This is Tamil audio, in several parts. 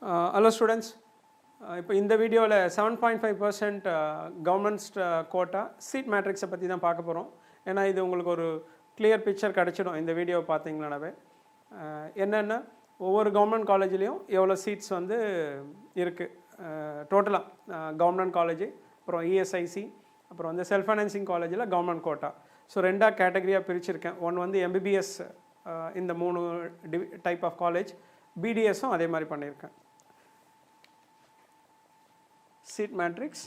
Hello students. இப்போ இந்த வீடியோவில் 7.5% கவர்மெண்ட் கோட்டா சீட் மேட்ரிக்ஸை பற்றி தான் பார்க்க போகிறோம். ஏன்னா இது உங்களுக்கு ஒரு கிளியர் பிக்சர் கிடச்சிடும் இந்த வீடியோவை பார்த்தீங்கன்னாவே. என்னென்னா ஒவ்வொரு கவர்மெண்ட் காலேஜ்லேயும் எவ்வளோ சீட்ஸ் வந்து இருக்குது டோட்டலாக கவர்மெண்ட் காலேஜ், அப்புறம் இஎஸ்ஐசி, அப்புறம் வந்து செல்ஃப் ஃபைனான்சிங் காலேஜில் கவர்மெண்ட் கோட்டா. ஸோ ரெண்டாக கேட்டகரியாக பிரிச்சிருக்கேன். ஒன்று வந்து MBBS, இந்த 3 டைப் ஆஃப் காலேஜ், BDSும் அதே மாதிரி பண்ணியிருக்கேன். சீட் மேட்ரிக்ஸ்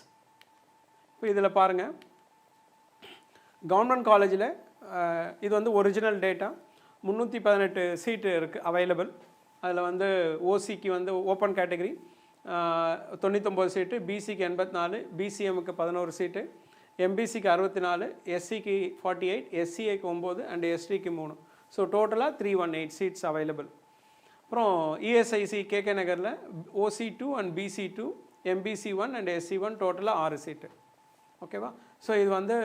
இப்போ இதில் பாருங்கள், கவர்மெண்ட் காலேஜில் இது வந்து ஒரிஜினல் டேட்டா 318 சீட்டு இருக்குது அவைலபிள். அதில் வந்து ஓசிக்கு வந்து ஓப்பன் கேட்டகரி 99 சீட்டு, பிசிக்கு 84, பிசிஎம்முக்கு 11 சீட்டு, எம்பிசிக்கு 64, எஸ்சிக்கு 48, எஸ்சிஐக்கு 9 அண்ட் எஸ்டிக்கு 3. ஸோ டோட்டலாக 318 சீட்ஸ் அவைலபிள். அப்புறம் இஎஸ்ஐசி கேகே நகரில் OC2 and BC2, MBC1 and SC1 டோட்டலாக 6 சீட்டு. ஓகேவா? ஸோ இது வந்து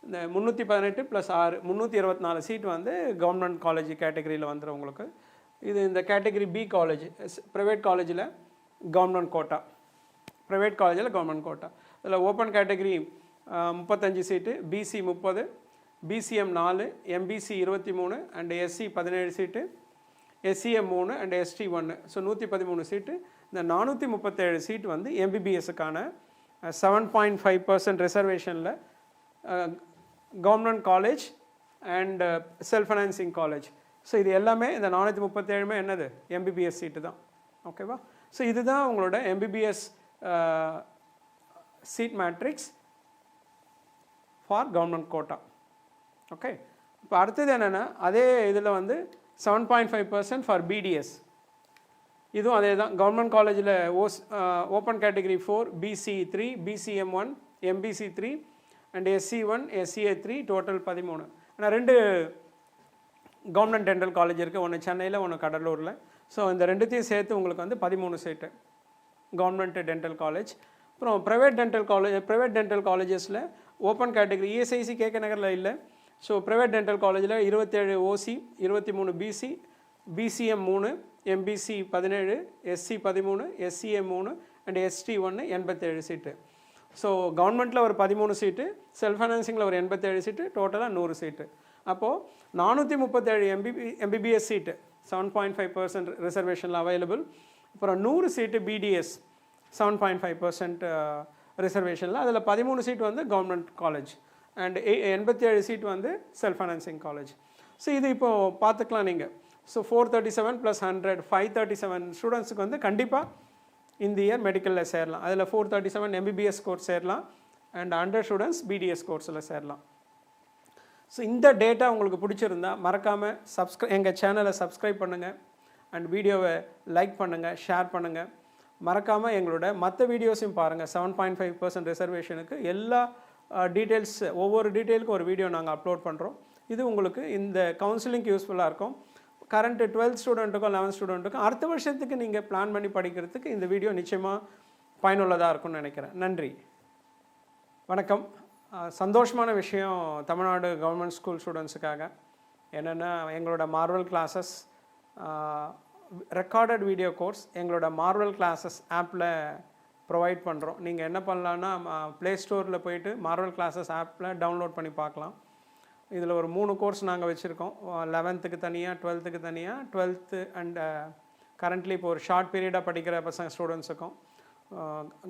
இந்த 318 + 6 324 சீட் வந்து கவர்மெண்ட் காலேஜ் கேட்டகரியில் வந்துடும் உங்களுக்கு. இது இந்த கேட்டகரி பி காலேஜ், ப்ரைவேட் காலேஜில் கவர்மெண்ட் கோட்டா, ப்ரைவேட் காலேஜில் கவர்மெண்ட் கோட்டா. இதில் open category 35 seat, BC 30, BCM 4, MBC 23 and SC 17 சீட்டு, SCM 3 and ST 1. So 113 seat. இந்த 437 சீட் வந்து MBBSக்கான 7.5% ரிசர்வேஷனில் government college and self financing college. So இது எல்லாமே இந்த 437 என்னது MBBS சீட்டு தான். ஓகேவா? ஸோ இதுதான் உங்களோட MBBS seat matrix for government quota. Okay, இப்போ அடுத்தது என்னென்னா அதே இதில் வந்து 7.5% ஃபார் BDS. இதுவும் அதே தான். கவர்மெண்ட் காலேஜில் open category 4, BC 3, BCM 1, MBC 3 and SC 1, SCA 3, total 13. ஆனால் 2 கவர்மெண்ட் டென்டல் காலேஜ் இருக்குது, ஒன்று சென்னையில், ஒன்று கடலூரில். ஸோ இந்த ரெண்டுத்தையும் சேர்த்து உங்களுக்கு வந்து 13 சீட்டு கவர்மெண்ட் டென்டல் காலேஜ். அப்புறம் ப்ரைவேட் டென்டல் காலேஜஸில் ஓப்பன் கேட்டகரி இஎஸ்ஐசி கேகே நகரில் இல்லை. ஸோ ப்ரைவேட் டென்டல் காலேஜில் 27 OC, 23 BC, BCM 3, MBC 17, SC 13, SCA 3 and ST 1 87 seat. So கவர்மெண்ட்டில் ஒரு 13 சீட்டு, செல்ஃப் ஃபைனான்சிங்கில் ஒரு 87 சீட்டு, டோட்டலாக 100 சீட்டு. அப்போது 437 MBBS சீட்டு 7.5% ரிசர்வேஷனில் அவைலபிள். அப்புறம் 100 சீட்டு BDS 7.5% ரிசர்வேஷனில். அதில் 13 சீட் வந்து கவர்மெண்ட் காலேஜ் அண்ட் 87 சீட் வந்து செல்ஃப் ஃபைனான்சிங் காலேஜ். ஸோ இது இப்போது பார்த்துக்கலாம் நீங்கள். ஸோ 437 + 100 537 ஸ்டூடெண்ட்ஸுக்கு வந்து கண்டிப்பாக இந்த இயர் மெடிக்கலில் சேரலாம். அதில் 437 MBBS கோர்ஸ் சேரலாம் அண்ட் 100 ஸ்டூடெண்ட்ஸ் BDS கோர்ஸில் சேரலாம். ஸோ இந்த டேட்டா உங்களுக்கு பிடிச்சிருந்தா மறக்காமல் எங்கள் சேனலை சப்ஸ்கிரைப் பண்ணுங்கள் அண்ட் வீடியோவை லைக் பண்ணுங்கள், ஷேர் பண்ணுங்கள். மறக்காமல் எங்களோட மற்ற வீடியோஸையும் பாருங்கள். 7.5% ரிசர்வேஷனுக்கு எல்லா டீட்டெயில்ஸ், ஒவ்வொரு டீட்டெயிலுக்கும் ஒரு வீடியோ நாங்கள் அப்லோட் பண்ணுறோம். இது உங்களுக்கு இந்த கவுன்சிலிங்க்கு யூஸ்ஃபுல்லாக இருக்கும். கரண்ட் 12th ஸ்டூடெண்ட்டுக்கும் 11th ஸ்டூடெண்ட்டுக்கும் அடுத்த வருஷத்துக்கு நீங்கள் பிளான் பண்ணி படிக்கிறதுக்கு இந்த வீடியோ நிச்சயமாக பயனுள்ளதாக இருக்கும்னு நினைக்கிறேன். நன்றி, வணக்கம். சந்தோஷமான விஷயம் தமிழ்நாடு கவர்மெண்ட் ஸ்கூல் ஸ்டூடெண்ட்ஸுக்காக என்னென்னா, எங்களோட Marvel classes recorded video course எங்களோட மார்வல் கிளாஸஸ் ஆப்பில் ப்ரொவைட் பண்ணுறோம். நீங்கள் என்ன பண்ணலான்னா, ப்ளே ஸ்டோரில் போயிட்டு மார்வல் கிளாஸஸ் ஆப்பில் டவுன்லோட் பண்ணி பார்க்கலாம். இதில் ஒரு 3 கோர்ஸ் நாங்கள் வச்சுருக்கோம். 11th தனியாக, 12th தனியாக, 12th அண்ட் கரண்ட்லி இப்போ ஒரு ஷார்ட் பீரியடாக படிக்கிற பசங்க ஸ்டூடெண்ட்ஸுக்கும்,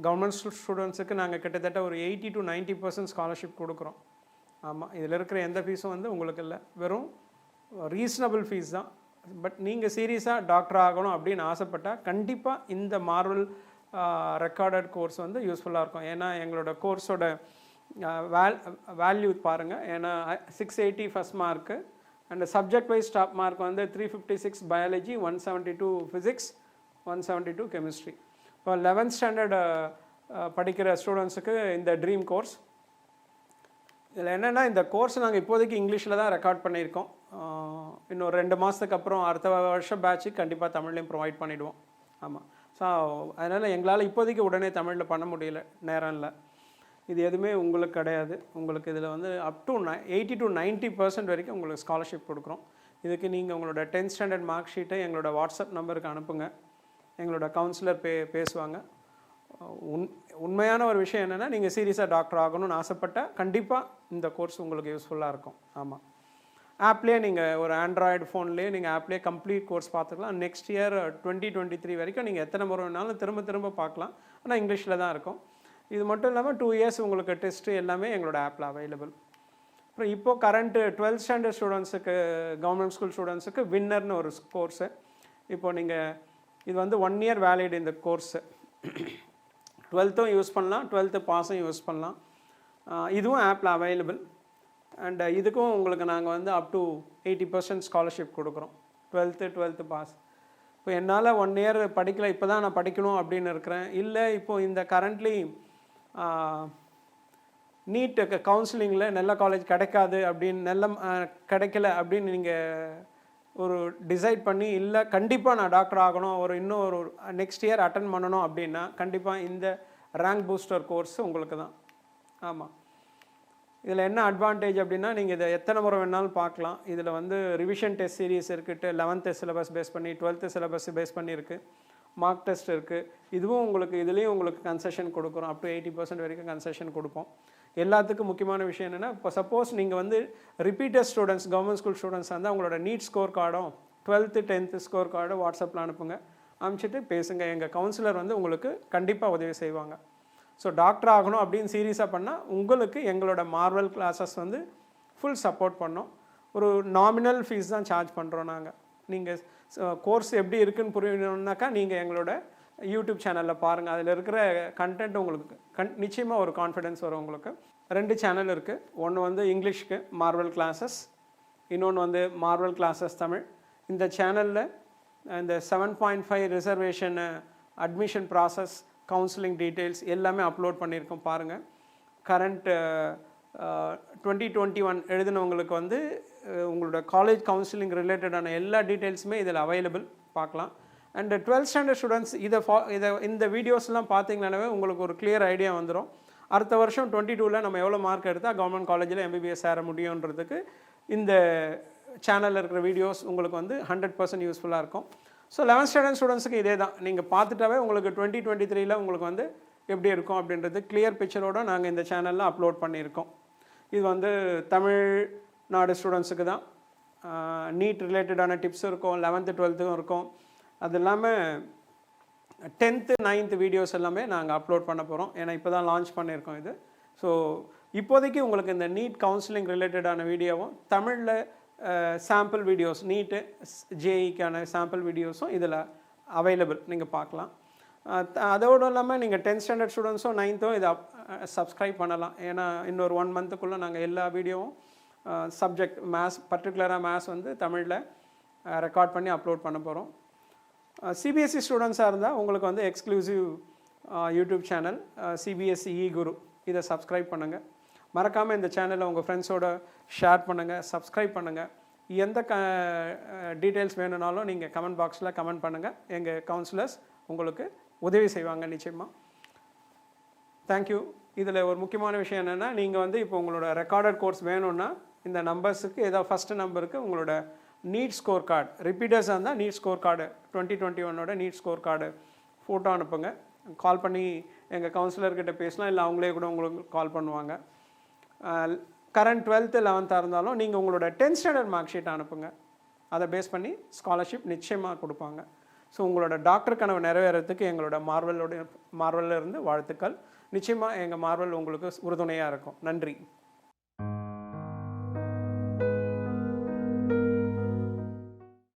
கவர்மெண்ட் ஸ்டூடெண்ட்ஸுக்கு நாங்கள் கிட்டத்தட்ட ஒரு 80 to 90% ஸ்காலர்ஷிப் கொடுக்குறோம். ஆமாம், இதில் இருக்கிற எந்த ஃபீஸும் வந்து உங்களுக்கு இல்லை, வெறும் ரீசனபிள் ஃபீஸ் தான். பட் நீங்கள் சீரியஸாக டாக்டர் ஆகணும் அப்படின்னு ஆசைப்பட்டால் கண்டிப்பாக இந்த மார்வல் ரெக்கார்டட் கோர்ஸ் வந்து யூஸ்ஃபுல்லாக இருக்கும். ஏன்னா எங்களோட கோர்ஸோட வேல்யூ பாருங்கள். ஏன்னா 680 first mark and subject wise top mark வந்து 356 பயாலஜி, 172 ஃபிசிக்ஸ், 172 கெமிஸ்ட்ரி. இப்போ 11th ஸ்டாண்டர்ட் படிக்கிற ஸ்டூடெண்ட்ஸுக்கு இந்த ட்ரீம் கோர்ஸ். இதில் என்னென்னா, இந்த கோர்ஸ் நாங்கள் இப்போதைக்கு இங்கிலீஷில் தான் ரெக்கார்ட் பண்ணியிருக்கோம். இன்னும் 2 மாதத்துக்கு அப்புறம் அடுத்த வருஷம் பேட்சுக்கு கண்டிப்பாக தமிழ்லையும் ப்ரொவைட் பண்ணிவிடுவோம். ஆமாம். ஸோ அதனால் எங்களால் இப்போதைக்கு உடனே தமிழில் பண்ண முடியல, நேரம் இல்லை. இது எதுவுமே உங்களுக்கு கிடையாது. உங்களுக்கு இதில் வந்து அப் டு 80 to 90% வரைக்கும் உங்களுக்கு ஸ்காலர்ஷிப் கொடுக்குறோம். இதுக்கு நீங்கள் உங்களோட 10th ஸ்டாண்டர்ட் மார்க் ஷீட்டை எங்களோட வாட்ஸ்அப் நம்பருக்கு அனுப்புங்க. எங்களோட கவுன்சிலர் பேசுவாங்க. உண்மையான ஒரு விஷயம் என்னென்னா, நீங்கள் சீரியஸாக டாக்டர் ஆகணும்னு ஆசைப்பட்டால் கண்டிப்பாக இந்த கோர்ஸ் உங்களுக்கு யூஸ்ஃபுல்லாக இருக்கும். ஆமாம், ஆப்லேயே நீங்கள் ஒரு ஆண்ட்ராய்டு ஃபோன்லேயே நீங்கள் ஆப்லேயே கம்ப்ளீட் கோர்ஸ் பார்த்துக்கலாம். நெக்ஸ்ட் இயர் 2023 வரைக்கும் நீங்கள் எத்தனை முறை வேணாலும் திரும்ப பார்க்கலாம். ஆனால் இங்கிலீஷில் தான் இருக்கும். இது மட்டும் இல்லாமல் 2 இயர்ஸ் உங்களுக்கு டெஸ்ட்டு எல்லாமே எங்களோட ஆப்பில் அவைலபிள். அப்புறம் இப்போது கரண்ட்டு 12th ஸ்டாண்டர்ட் ஸ்டூடெண்ட்ஸுக்கு, கவர்மெண்ட் ஸ்கூல் ஸ்டூடெண்ட்ஸுக்கு வின்னர்னு ஒரு கோர்ஸு. இப்போது நீங்கள் இது வந்து 1 இயர் வேலிட் இந்த கோர்ஸு. 12த்தும் யூஸ் பண்ணலாம், 12th பாஸும் யூஸ் பண்ணலாம். இதுவும் ஆப்பில் அவைலபிள். அண்ட் இதுக்கும் உங்களுக்கு நாங்கள் வந்து அப் டு 80% ஸ்காலர்ஷிப் கொடுக்குறோம். 12th pass. இப்போ என்னால் 1 இயர் படிக்கல, இப்போ தான் நான் படிக்கணும் அப்படின்னு இருக்கிறேன், இல்லை இப்போது இந்த கரண்ட்லி நீட்டுக்கு கவுன்சிலிங்கில் நல்ல காலேஜ் கிடைக்காது அப்படின்னு கிடைக்கல அப்படின்னு நீங்கள் ஒரு டிசைட் பண்ணி, இல்லை கண்டிப்பாக நான் டாக்டர் ஆகணும், இன்னும் ஒரு நெக்ஸ்ட் இயர் அட்டன் பண்ணணும் அப்படின்னா கண்டிப்பாக இந்த ரேங்க் பூஸ்டர் கோர்ஸ் உங்களுக்கு தான். ஆமாம், இதில் என்ன அட்வான்டேஜ் அப்படின்னா, நீங்கள் இதை எத்தனை முறை வேணாலும் பார்க்கலாம். இதில் வந்து ரிவிஷன் டெஸ்ட் சீரீஸ் இருக்குது, 11th சிலபஸ் பேஸ் பண்ணி, 12th சிலபஸ் பேஸ் பண்ணியிருக்கு, மார்க் டெஸ்ட் இருக்குது. இதுவும் உங்களுக்கு இதுலேயும் உங்களுக்கு கன்செஷன் கொடுக்குறோம். அப் டு 80% வரைக்கும் கன்செஷன் கொடுப்போம். எல்லாத்துக்கும் முக்கியமான விஷயம் என்னென்னா, இப்போ சப்போஸ் நீங்கள் வந்து repeater students, government school students வந்து அவங்களோட நீட் ஸ்கோர் கார்டும் 12th 10th ஸ்கோர் கார்டும் வாட்ஸ்அப்பில் அனுப்புங்க. அனுப்பிச்சிட்டு பேசுங்க. எங்கள் கவுன்சிலர் வந்து உங்களுக்கு கண்டிப்பாக உதவி செய்வாங்க. ஸோ டாக்டர் ஆகணும் அப்படின்னு சீரியஸாக பண்ணால் உங்களுக்கு எங்களோட மார்வல் கிளாஸஸ் வந்து ஃபுல் சப்போர்ட் பண்ணோம். ஒரு நாமினல் ஃபீஸ் தான் சார்ஜ் பண்ணுறோம் நாங்கள். நீங்கள் கோர்ஸ் எப்படி இருக்குதுன்னு புரியணுன்னாக்கா நீங்கள் எங்களோட யூடியூப் சேனலில் பாருங்கள். அதில் இருக்கிற கண்டென்ட் உங்களுக்கு நிச்சயமாக ஒரு கான்ஃபிடென்ஸ் வரும் உங்களுக்கு. 2 சேனல் இருக்குது. ஒன்று வந்து இங்கிலீஷ்க்கு மார்வல் கிளாஸஸ், இன்னொன்று வந்து மார்வல் கிளாஸஸ் தமிழ். இந்த சேனலில் இந்த 7.5 reservation admission process, counselling details எல்லாமே அப்லோட் பண்ணியிருக்கோம். பாருங்கள். கரண்ட் 2021 எழுதினவங்களுக்கு வந்து உங்களோட காலேஜ் கவுன்சிலிங் ரிலேட்டடான எல்லா டீட்டெயில்ஸுமே இதில் அவைலபிள் பார்க்கலாம். அண்ட் 12th ஸ்டாண்டர்ட் ஸ்டூடெண்ட்ஸ் இந்த வீடியோஸ்லாம் பார்த்தீங்கன்னாவே உங்களுக்கு ஒரு கிளியர் ஐடியா வந்துடும். அடுத்த வருஷம் 22ல் நம்ம எவ்வளோ மார்க் எடுத்தால் கவர்மெண்ட் காலேஜில் MBBS சேர முடியுன்றதுக்கு இந்த சேனலில் இருக்கிற வீடியோஸ் உங்களுக்கு வந்து 100% யூஸ்ஃபுல்லாக இருக்கும். ஸோ 11th ஸ்டாண்டர்ட் ஸ்டூடெண்ட்ஸுக்கு இதே தான். நீங்கள் பார்த்துட்டாவே உங்களுக்கு 2023 உங்களுக்கு வந்து எப்படி இருக்கும் அப்படின்றது கிளியர் பிக்சரோடு நாங்கள் இந்த சேனலில் அப்லோட் பண்ணியிருக்கோம். இது வந்து தமிழ்நாடு ஸ்டூடெண்ட்ஸுக்கு தான். நீட் ரிலேட்டடான டிப்ஸ் இருக்கும், 11th 12th இருக்கும். அது இல்லாமல் 10th 9th வீடியோஸ் எல்லாமே நாங்கள் அப்லோட் பண்ண போகிறோம். ஏன்னா இப்போ தான் லான்ச் பண்ணியிருக்கோம் இது. ஸோ இப்போதைக்கு உங்களுக்கு இந்த நீட் கவுன்சிலிங் ரிலேட்டடான வீடியோவும், தமிழில் சாம்பிள் வீடியோஸ், நீட்டு ஜேஇக்கான சாம்பிள் வீடியோஸும் இதில் அவைலபிள், நீங்கள் பார்க்கலாம். அதோடு இல்லாமல் நீங்கள் 10th ஸ்டாண்டர்ட் ஸ்டூடெண்ட்ஸும் 9th இதை சப்ஸ்கிரைப் பண்ணலாம். ஏன்னா இன்னொரு 1 மந்த்துக்குள்ளே நாங்கள் எல்லா வீடியோவும் சப்ஜெக்ட் மேத்ஸ், பர்டிகுலராக மேத்ஸ் வந்து தமிழில் ரெக்கார்ட் பண்ணி அப்லோட் பண்ண போகிறோம். CBSE ஸ்டூடெண்ட்ஸாக இருந்தால் உங்களுக்கு வந்து எக்ஸ்க்ளூசிவ் யூடியூப் சேனல் CBSE குரு, இதை சப்ஸ்கிரைப் பண்ணுங்கள். மறக்காமல் இந்த சேனலை உங்கள் ஃப்ரெண்ட்ஸோட ஷேர் பண்ணுங்கள், சப்ஸ்கிரைப் பண்ணுங்கள். எந்த டீட்டெயில்ஸ் வேணும்னாலும் நீங்கள் கமெண்ட் பாக்ஸில் கமெண்ட் பண்ணுங்கள். எங்கள் கவுன்சிலர்ஸ் உங்களுக்கு உதவி செய்வாங்க நிச்சயமாக. தேங்க்யூ. இதில் ஒரு முக்கியமான விஷயம் என்னென்னா, நீங்கள் வந்து இப்போ உங்களோட ரெக்கார்டட் கோர்ஸ் வேணும்னா இந்த நம்பர்ஸுக்கு ஏதாவது ஃபஸ்ட்டு நம்பருக்கு உங்களோட நீட் ஸ்கோர் கார்டு, ரிப்பீட்டர்ஸாக இருந்தால் NEET score card 2021 NEET score card photo அனுப்புங்க. கால் பண்ணி எங்கள் கவுன்சிலர்கிட்ட பேசலாம், இல்லை அவங்களே கூட உங்களுக்கு கால் பண்ணுவாங்க. கரண்ட் 12th 11th இருந்தாலும் நீங்கள் உங்களோட 10th ஸ்டாண்டர்ட் மார்க் ஷீட் அனுப்புங்க. அதை பேஸ் பண்ணி ஸ்காலர்ஷிப் நிச்சயமாக கொடுப்பாங்க. ஸோ உங்களோட டாக்டர் கனவு நிறைவேறதுக்கு எங்களோட மார்வலில் இருந்து வாழ்த்துக்கள். நிச்சயமாக எங்கள் மார்வல் உங்களுக்கு உறுதுணையாக இருக்கும். நன்றி.